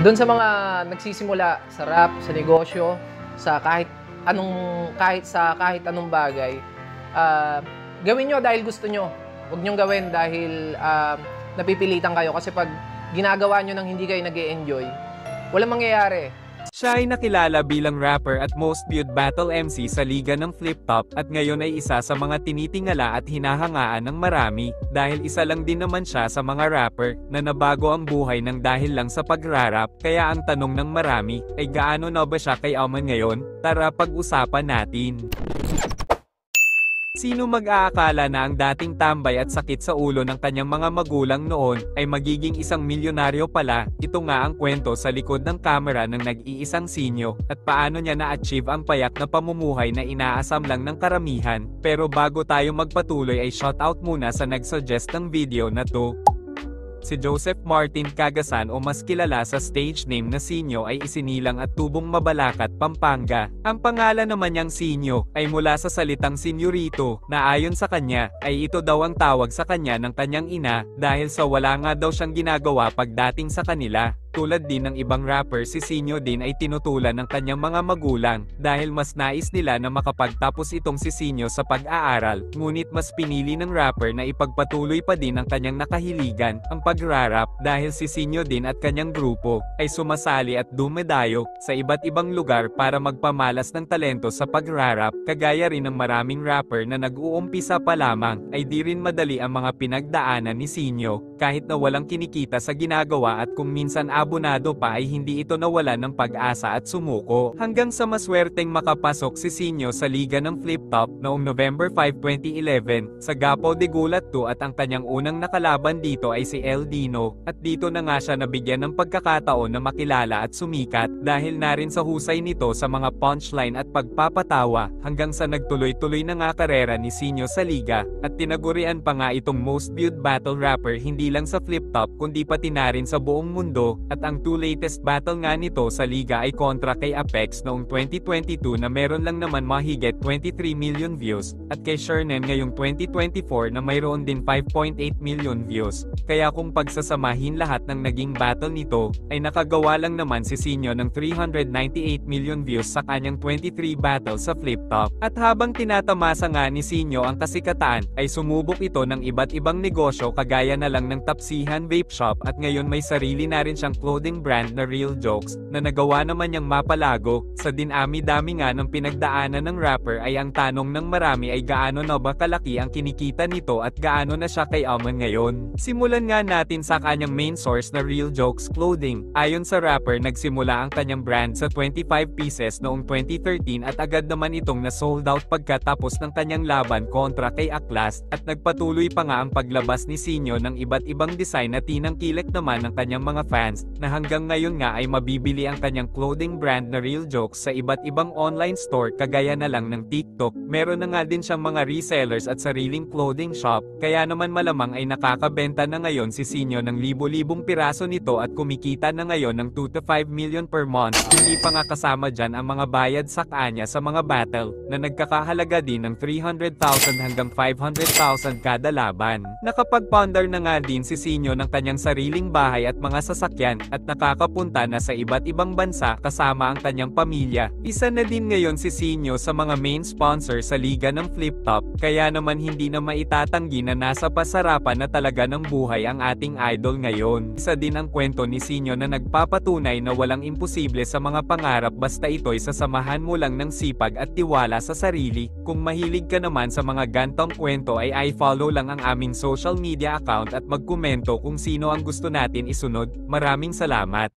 Do'n sa mga nagsisimula sa rap, sa negosyo, sa kahit anong bagay, gawin niyo dahil gusto niyo. Huwag niyong gawin dahil, napipilitan kayo kasi 'pag ginagawa niyo ng hindi kayo nag-e-enjoy, walang mangyayari. Siya ay nakilala bilang rapper at most viewed battle MC sa liga ng Flip Top at ngayon ay isa sa mga tinitingala at hinahangaan ng marami dahil isa lang din naman siya sa mga rapper na nabago ang buhay ng dahil lang sa pagrarap. Kaya ang tanong ng marami ay gaano na ba siya kay Aman ngayon? Tara pag-usapan natin. Sino mag-aakala na ang dating tambay at sakit sa ulo ng kanyang mga magulang noon ay magiging isang milyonaryo pala? Ito nga ang kwento sa likod ng kamera ng nag-iisang sinyo at paano niya na-achieve ang payak na pamumuhay na inaasam lang ng karamihan. Pero bago tayo magpatuloy ay shoutout muna sa nag-suggest ng video na to. Si Joseph Martin Cagasan o mas kilala sa stage name na Sinyo ay isinilang at tubong Mabalacat, Pampanga. Ang pangalan naman niyang Sinyo ay mula sa salitang senyorito na ayon sa kanya ay ito daw ang tawag sa kanya ng kanyang ina dahil sa wala nga daw siyang ginagawa pagdating sa kanila. Tulad din ng ibang rapper, si Sinyo din ay tinutulan ng kanyang mga magulang dahil mas nais nila na makapagtapos itong si Sinyo sa pag-aaral, ngunit mas pinili ng rapper na ipagpatuloy pa din ang kanyang nakahiligan, ang pagrarap, dahil si Sinyo din at kanyang grupo ay sumasali at dumedayo sa iba't ibang lugar para magpamalas ng talento sa pagrarap. Kagaya rin ng maraming rapper na nag-uumpisa pa lamang ay di rin madali ang mga pinagdaanan ni Sinyo kahit na walang kinikita sa ginagawa at kung minsan abonado pa ay hindi ito nawalan ng pag-asa at sumuko. Hanggang sa maswerteng makapasok si Sinyo sa liga ng Flip Top noong November 5, 2011 sa Gapo de Gulat 2 at ang kanyang unang nakalaban dito ay si El Dino at dito na nga siya nabigyan ng pagkakataon na makilala at sumikat dahil na rin sa husay nito sa mga punchline at pagpapatawa hanggang sa nagtuloy-tuloy na nga karera ni Sinyo sa liga at tinagurian pa nga itong most viewed battle rapper hindi lang sa Flip Top kundi pati na rin sa buong mundo. At ang two latest battle nga nito sa liga ay kontra kay Apex noong 2022 na meron lang naman mahigit 23 million views, at kay Shernen ngayong 2024 na mayroon din 5.8 million views. Kaya kung pagsasamahin lahat ng naging battle nito, ay nakagawa lang naman si Sinyo ng 398 million views sa kanyang 23 battles sa Flip Top. At habang tinatamasa nga ni Sinyo ang kasikatan, ay sumubok ito ng iba't ibang negosyo kagaya na lang ng Tapsihan Vape Shop at ngayon may sarili na rin siyang clothing brand na Real Jokes na nagawa naman niyang mapalago. Sa dinami-dami nga ng pinagdaanan ng rapper ay ang tanong ng marami ay gaano na ba kalaki ang kinikita nito at gaano na siya kay Aman ngayon. Simulan nga natin sa kanyang main source na Real Jokes Clothing. Ayon sa rapper, nagsimula ang kanyang brand sa 25 pieces noong 2013 at agad naman itong na sold out pagkatapos ng kanyang laban kontra kay Aklas at nagpatuloy pa nga ang paglabas ni Sinyo ng iba't ibang design na tinangkilik naman ng kanyang mga fans na hanggang ngayon nga ay mabibili ang kanyang clothing brand na Real Jokes sa iba't ibang online store kagaya na lang ng TikTok. Meron na nga din siyang mga resellers at sariling clothing shop, kaya naman malamang ay nakakabenta na ngayon si Sinyo ng libo-libong piraso nito at kumikita na ngayon ng 2 to 5 million per month. Hindi pa nga kasama dyan ang mga bayad sa kanya sa mga battle na nagkakahalaga din ng 300,000 hanggang 500,000 kada laban. Nakapag-ponder na nga din si Sinyo ng kanyang sariling bahay at mga sasakyan at nakakapunta na sa iba't ibang bansa kasama ang kanyang pamilya. Isa na din ngayon si Sinyo sa mga main sponsor sa liga ng Flip Top, kaya naman hindi na maitatanggi na nasa pasarapan na talaga ng buhay ang ating idol ngayon. Isa din ang kwento ni Sinyo na nagpapatunay na walang imposible sa mga pangarap basta ito'y sasamahan mo lang ng sipag at tiwala sa sarili. Kung mahilig ka naman sa mga gantong kwento ay i-follow lang ang aming social media account at magkomento kung sino ang gusto natin isunod. Maraming salamat.